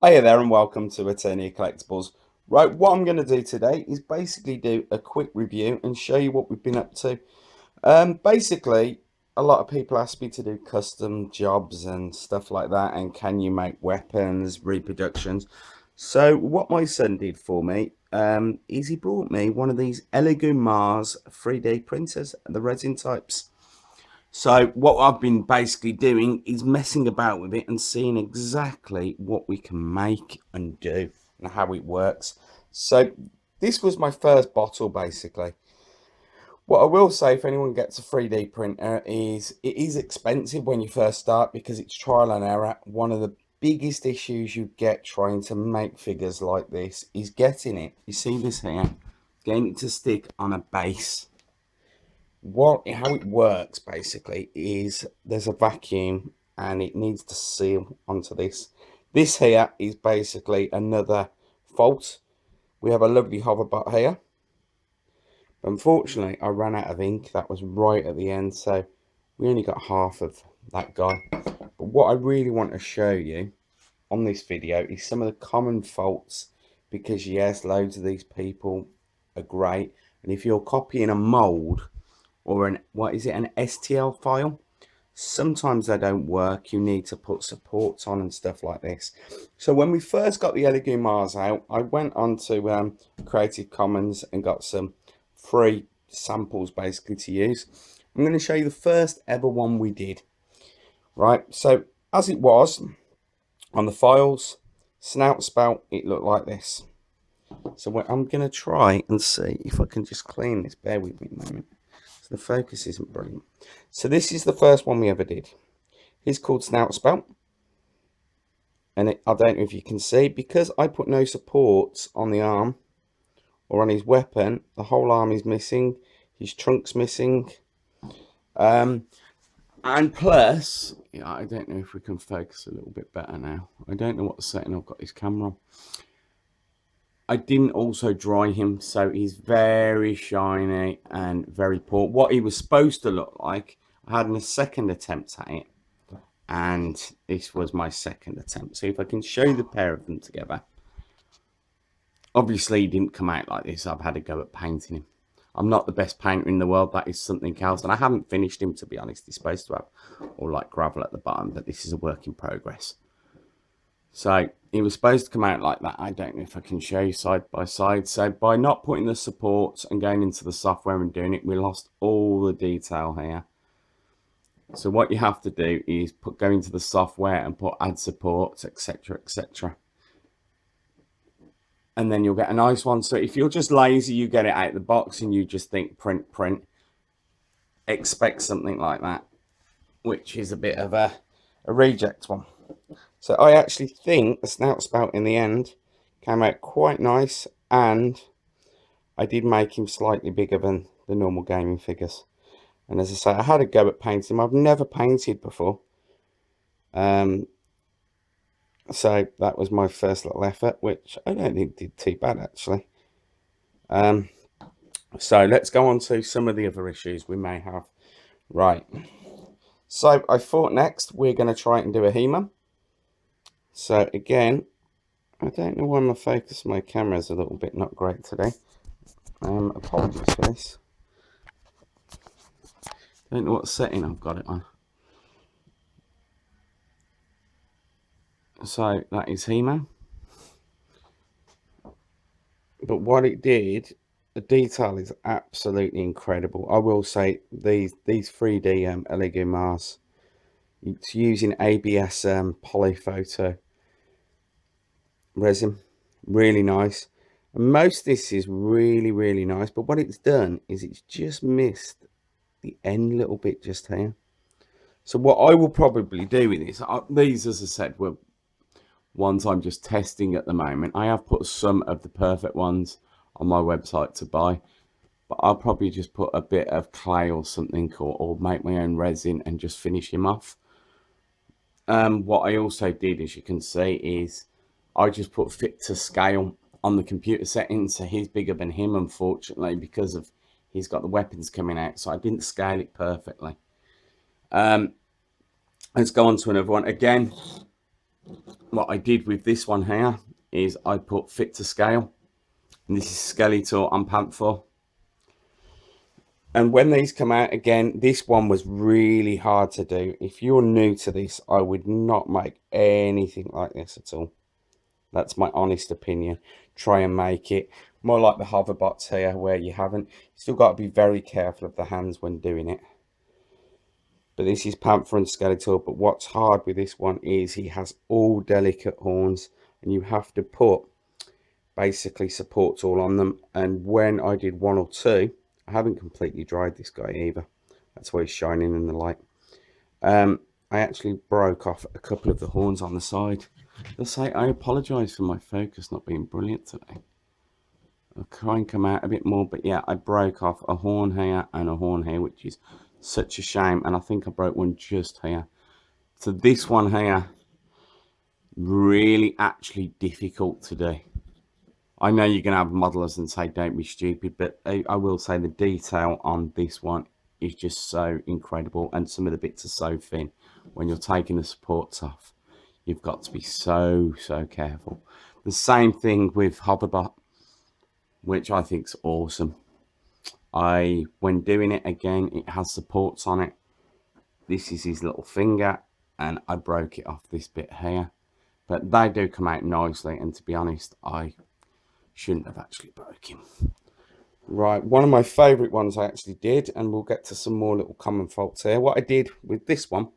Hiya there and welcome to Eternia Collectables. Right, what I'm going to do today is basically do a quick review and show you what we've been up to. Basically, a lot of people ask me to do custom jobs and stuff like that, and can you make weapons, reproductions. So what my son did for me is he brought me one of these Elegoo Mars 3D printers, the resin types. So what I've been basically doing is messing about with it and seeing exactly what we can make and do and how it works. So this was my first bottle basically. What I will say, if anyone gets a 3D printer, is it is expensive when you first start because it's trial and error. One of the biggest issues you get trying to make figures like this is getting it. You see this here? Getting it to stick on a base. How it works basically is there's a vacuum and it needs to seal onto this. This here is basically another fault. We have a lovely hoverbot here. Unfortunately, I ran out of ink. That was right at the end, so we only got half of that guy. But what I really want to show you on this video is some of the common faults, because yes, loads of these people are great, and if you're copying a mold or an STL file, sometimes they don't work. You need to put supports on and stuff like this. So when we first got the Elegoo Mars out, I went on to Creative Commons and got some free samples basically to use. I'm going to show you the first ever one we did. Right, so as it was on the files, snout spout, it looked like this. So I'm going to try and see if I can just clean this. Bear with me a moment. So the focus isn't brilliant. So this is the first one we ever did. He's called Snout Spout. And I don't know if you can see, because I put no supports on the arm or on his weapon, the whole arm is missing. His trunk's missing. And plus, yeah, I don't know if we can focus a little bit better now. I don't know what setting I've got his camera on. I didn't also dry him, so he's very shiny and very poor. What he was supposed to look like, I had a second attempt at it, and this was my second attempt. So if I can show you the pair of them together. Obviously, he didn't come out like this. I've had a go at painting him. I'm not the best painter in the world. That is something else, and I haven't finished him, to be honest. He's supposed to have all like gravel at the bottom, but this is a work in progress. So it was supposed to come out like that. I don't know if I can show you side by side. So by not putting the supports and going into the software and doing it, we lost all the detail here. So what you have to do is go into the software and put add supports, etc., etc. And then you'll get a nice one. So if you're just lazy, you get it out of the box and you just think print, print, expect something like that, which is a bit of a reject one. So I actually think the snout spout in the end came out quite nice, and I did make him slightly bigger than the normal gaming figures. And as I say, I had a go at painting him. I've never painted before. So that was my first little effort, which I don't think did too bad actually. So let's go on to some of the other issues we may have. Right. So I thought next we're going to try and do a HEMA. So again, I don't know why my focus, my camera is a little bit not great today. Apologies for this. Don't know what setting I've got it on. So that is HEMA. But what it did, the detail is absolutely incredible. I will say these 3D Elegoo Mars, it's using ABS polyphoto resin, really nice. And most of this is really nice, but what it's done is it's just missed the end little bit just here. So what I will probably do with this, these, as I said, were ones I'm just testing at the moment. I have put some of the perfect ones on my website to buy, but I'll probably just put a bit of clay or something, or make my own resin and just finish him off. What I also did, as you can see, is I just put fit to scale on the computer settings. So he's bigger than him, unfortunately, because of he's got the weapons coming out. So I didn't scale it perfectly. Let's go on to another one. Again, what I did with this one here is I put fit to scale, and this is skeletor and panthor. And when these come out again, this one was really hard to do. If you're new to this, I would not make anything like this at all. That's my honest opinion. Try and make it more like the hoverbots here, where you haven't. You still got to be very careful of the hands when doing it. But this is Panthor and Skeletor. But what's hard with this one is he has all delicate horns, and you have to put basically supports all on them. And when I did one or two, I haven't completely dried this guy either. That's why he's shining in the light. I actually broke off a couple of the horns on the side. I'll say I apologise for my focus not being brilliant today. I'll try and come out a bit more, but yeah, I broke off a horn here and a horn here, which is such a shame. And I think I broke one just here. So this one here, really actually difficult to do. I know you're going to have modelers and say don't be stupid, but I will say the detail on this one is just so incredible, and some of the bits are so thin. When you're taking the supports off, you've got to be so careful. The same thing with Hoverbot, which I think is awesome. When doing it again, it has supports on it. This is his little finger, and I broke it off this bit here, but they do come out nicely. And to be honest, I shouldn't have actually broke him. Right, one of my favourite ones I actually did, and we'll get to some more little common faults here. What I did with this one,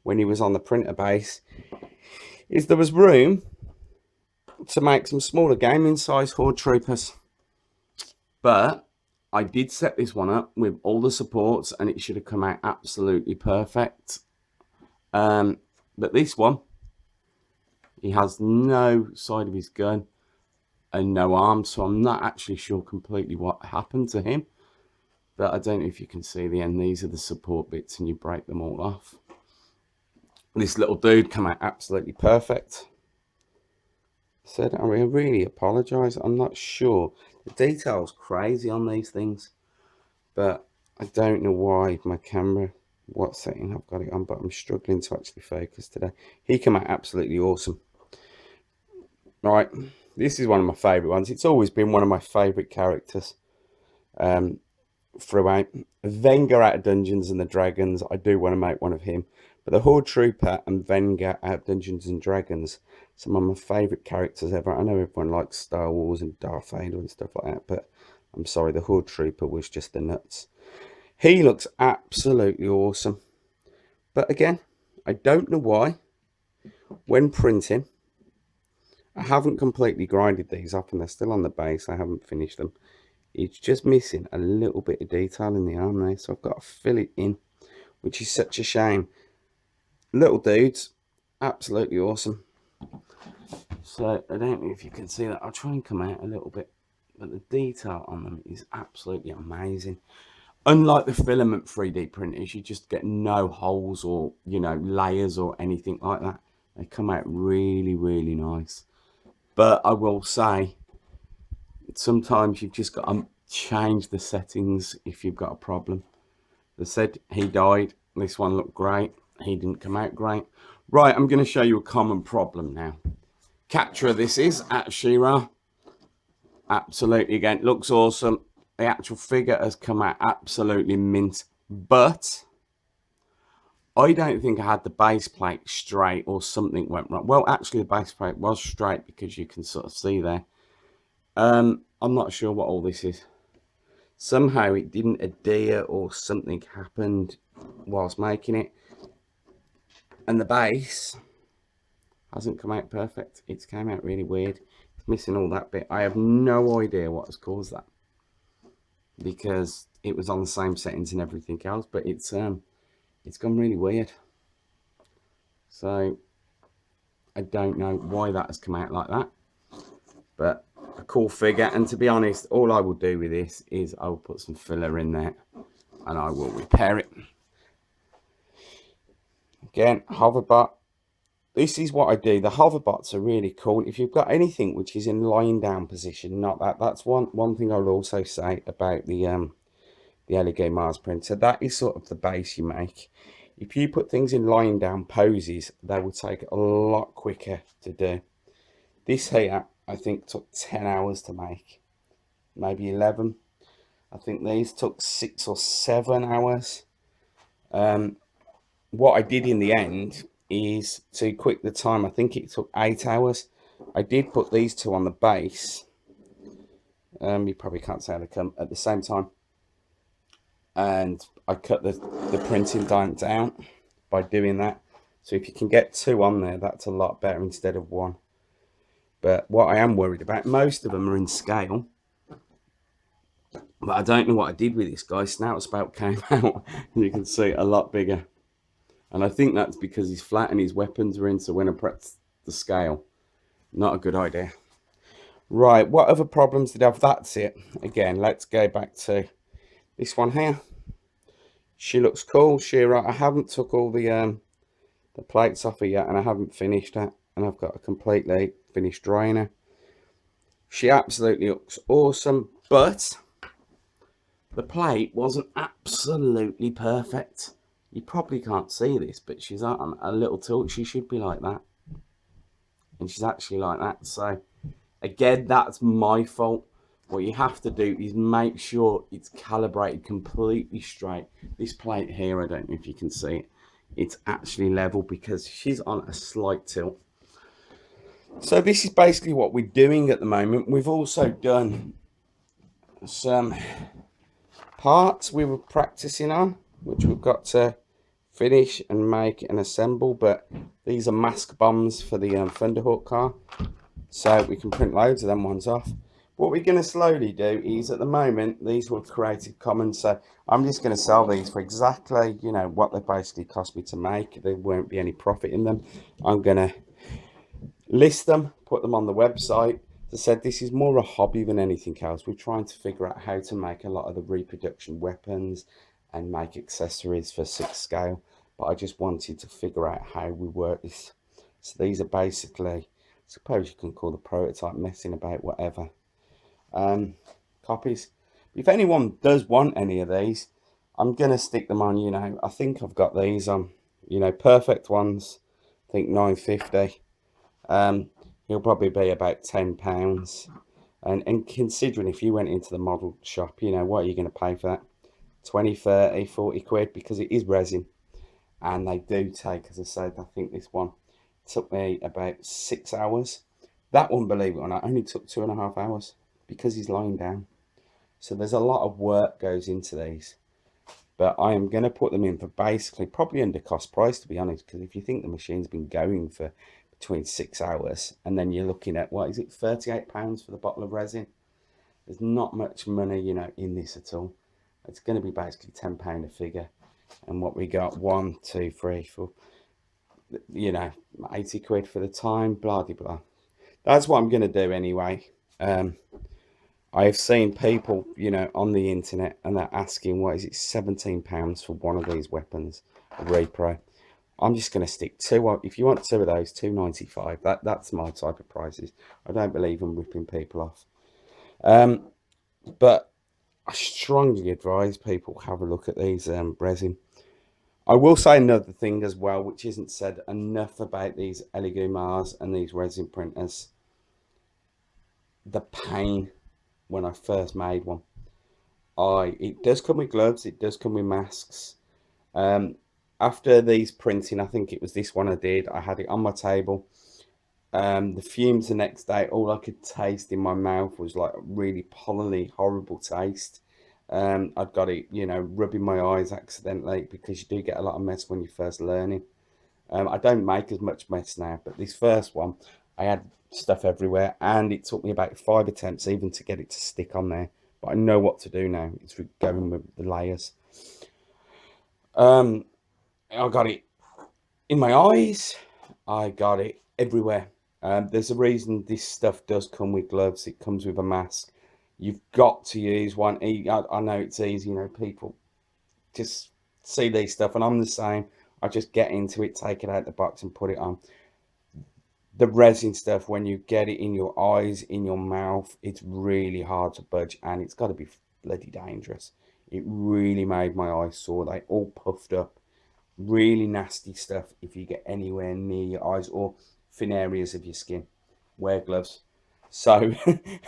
when he was on the printer base, is there was room to make some smaller gaming size Horde Troopers. But I did set this one up with all the supports, and it should have come out absolutely perfect. But this one, he has no side of his gun and no arms, so I'm not actually sure completely what happened to him. But I don't know if you can see the end. These are the support bits, and you break them all off. This little dude came out absolutely perfect. Said I really apologise. I'm not sure. The detail's crazy on these things, but I don't know why my camera, what setting I've got it on, but I'm struggling to actually focus today. He came out absolutely awesome. Right, this is one of my favourite ones. It's always been one of my favourite characters throughout. Venga out of Dungeons and the Dragons, I do want to make one of him. But the Horde Trooper and Venga out of Dungeons and Dragons, some of my favourite characters ever. I know everyone likes Star Wars and Darth Vader and stuff like that, but I'm sorry, the Horde Trooper was just the nuts. He looks absolutely awesome. But again, I don't know why, when printing, I haven't completely grinded these up, and they're still on the base. I haven't finished them. It's just missing a little bit of detail in the arm there, so I've got to fill it in, which is such a shame. Little dudes, absolutely awesome. So I don't know if you can see that. I'll try and come out a little bit, but the detail on them is absolutely amazing. Unlike the filament 3D printers, you just get no holes or, you know, layers or anything like that. They come out really nice. But I will say, sometimes you've just got to change the settings if you've got a problem. They said he died. This one looked great. He didn't come out great. Right, I'm going to show you a common problem now. Capture this is at She-Ra. Absolutely, again, looks awesome. The actual figure has come out absolutely mint. But I don't think I had the base plate straight, or something went wrong. Well, actually, the base plate was straight, because you can sort of see there. I'm not sure what all this is. Somehow it didn't adhere, or something happened whilst making it. And the base hasn't come out perfect. It's came out really weird. It's missing all that bit. I have no idea what has caused that, because it was on the same settings and everything else, but it's gone really weird. So I don't know why that has come out like that, but a cool figure. And to be honest, all I will do with this is I will put some filler in there and I will repair it. Again, hoverbot. This is what I do. The hoverbots are really cool. If you've got anything which is in lying down position, not that. That's one thing I'll also say about the Elegoo Mars printer. That is sort of the base you make. If you put things in lying down poses, they will take a lot quicker to do. This here, I think, took 10 hours to make, maybe 11. I think these took 6 or 7 hours. What I did in the end is to quick the time. I think it took 8 hours. I did put these two on the base. You probably can't say they come at the same time. And I cut the printing time down by doing that. So if you can get 2 on there, that's a lot better instead of 1. But what I am worried about, most of them are in scale. But I don't know what I did with this guy. Snout spout came out, and you can see a lot bigger. And I think that's because he's flat and his weapons are in, so when I press the scale, not a good idea. Right, what other problems did I have? That's it. Again, let's go back to this one here. She looks cool. I haven't took all the plates off her yet, and I haven't finished it. And I've got a completely finished drying her. She absolutely looks awesome, but the plate wasn't absolutely perfect. You probably can't see this, but she's on a little tilt. She should be like that. And she's actually like that. So, again, that's my fault. What you have to do is make sure it's calibrated completely straight. This plate here, I don't know if you can see it. It's actually level because she's on a slight tilt. So this is basically what we're doing at the moment. We've also done some parts we were practicing on, which we've got to finish and make and assemble, but these are mask bombs for the Thunderhawk car, so we can print loads of them ones off. What we're going to slowly do is, at the moment, these were Creative Commons, so I'm just going to sell these for exactly, you know, what they basically cost me to make. There won't be any profit in them. I'm going to list them, put them on the website. As I said, this is more a hobby than anything else. We're trying to figure out how to make a lot of the reproduction weapons and make accessories for 6 scale, but I just wanted to figure out how we work this. So these are basically, I suppose you can call the prototype, messing about, whatever. Copies. If anyone does want any of these, I'm gonna stick them on, you know, I think I've got these on, you know, perfect ones, I think 9.50. He'll probably be about £10. And considering if you went into the model shop, you know, what are you going to pay for that? 20, 30, 40 quid, because it is resin. And they do take, as I said, I think this one took me about 6 hours. That one, believe it or not, only took 2.5 hours because he's lying down. So there's a lot of work goes into these. But I am going to put them in for basically probably under cost price, to be honest, because if you think the machine's been going for between 6 hours, and then you're looking at, what is it, £38 for the bottle of resin? There's not much money, you know, in this at all. It's going to be basically £10 a figure. And what we got, 1, 2, 3, 4, you know, 80 quid for the time, blah, blah, blah. That's what I'm going to do anyway. I've seen people, you know, on the internet, and they're asking, what is it, £17 for one of these weapons, a repro. I'm just going to stick to, if you want 2 of those, £2.95. That's my type of prices. I don't believe in ripping people off. But I strongly advise people have a look at these resin. I will say another thing as well, which isn't said enough about these Elegoo Mars and these resin printers. The pain when I first made one. It does come with gloves, it does come with masks. After these printing, I think it was this one I did, I had it on my table. The fumes the next day, all I could taste in my mouth was like a really polleny, horrible taste. I've got it, you know, rubbing my eyes accidentally, because you do get a lot of mess when you're first learning. I don't make as much mess now, but this first one, I had stuff everywhere, and it took me about 5 attempts even to get it to stick on there. But I know what to do now. It's going with the layers. I got it in my eyes. I got it everywhere. There's a reason this stuff does come with gloves. It comes with a mask. You've got to use one. I know it's easy, you know, people just see these stuff, and I'm the same. I just get into it, take it out the box and put it on. The resin stuff, when you get it in your eyes, in your mouth, it's really hard to budge, and it's got to be bloody dangerous. It really made my eyes sore. They all puffed up. really nasty stuff if you get anywhere near your eyes or thin areas of your skin. Wear gloves. So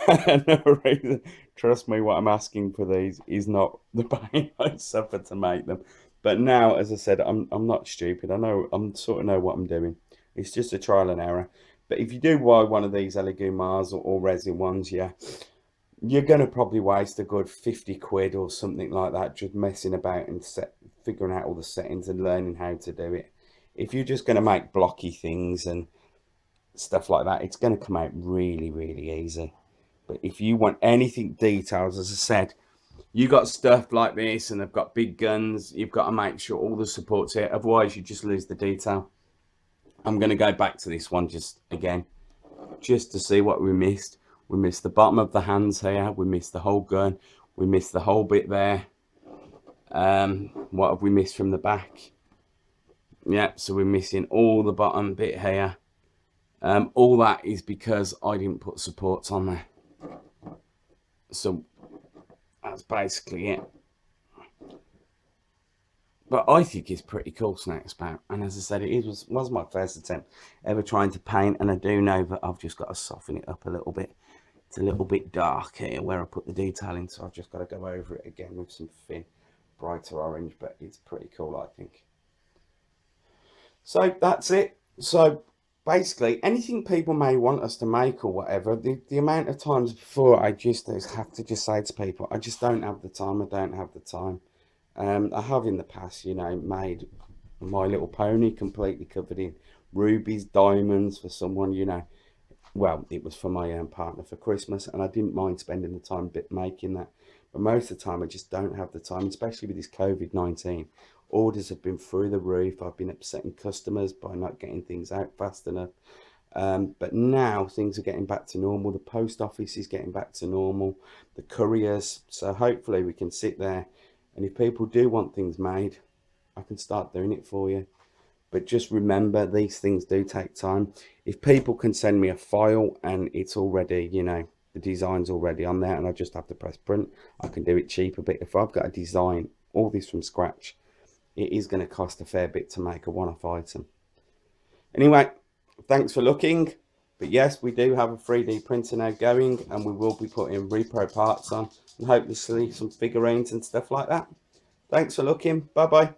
another reason, trust me, what I'm asking for these is not the pain I suffer to make them. But now, as I said, I'm not stupid. I know I'm sort of know what I'm doing. It's just a trial and error. But if you do buy one of these Elegoo Mars or resin ones, yeah, you're gonna probably waste a good 50 quid or something like that just messing about and figuring out all the settings and learning how to do it. If you're just gonna make blocky things and stuff like that, it's gonna come out really, really easy. But if you want anything details, as I said, you got stuff like this and they've got big guns, you've got to make sure all the support's here, otherwise you just lose the detail. I'm going to go back to this one just again, just to see what we missed. We missed the bottom of the hands here, we missed the whole gun, we missed the whole bit there. What have we missed from the back? Yeah, so we're missing all the bottom bit here. All that is because I didn't put supports on there. So that's basically it. But I think it's pretty cool, Snake Spout. And as I said, was my first attempt ever trying to paint. And I do know that I've just got to soften it up a little bit. It's a little bit dark here where I put the detail in. So I've just got to go over it again with some thin, brighter orange. But it's pretty cool, I think. So that's it. So basically, anything people may want us to make or whatever, the amount of times before I just have to just say to people, I just don't have the time. I don't have the time. I have in the past, you know, made My Little Pony completely covered in rubies, diamonds for someone, you know. Well, it was for my partner for Christmas, and I didn't mind spending the time making that. But most of the time, I just don't have the time, especially with this COVID-19. Orders have been through the roof. I've been upsetting customers by not getting things out fast enough. But now things are getting back to normal. The post office is getting back to normal. The couriers. So hopefully we can sit there, and if people do want things made, I can start doing it for you. But just remember, these things do take time. If people can send me a file and it's already, you know, the design's already on there and I just have to press print, I can do it cheaper. But if I've got to design all this from scratch, it is going to cost a fair bit to make a one-off item. Anyway, thanks for looking. But yes, we do have a 3D printer now going, and we will be putting repro parts on and hopefully some figurines and stuff like that. Thanks for looking. Bye bye.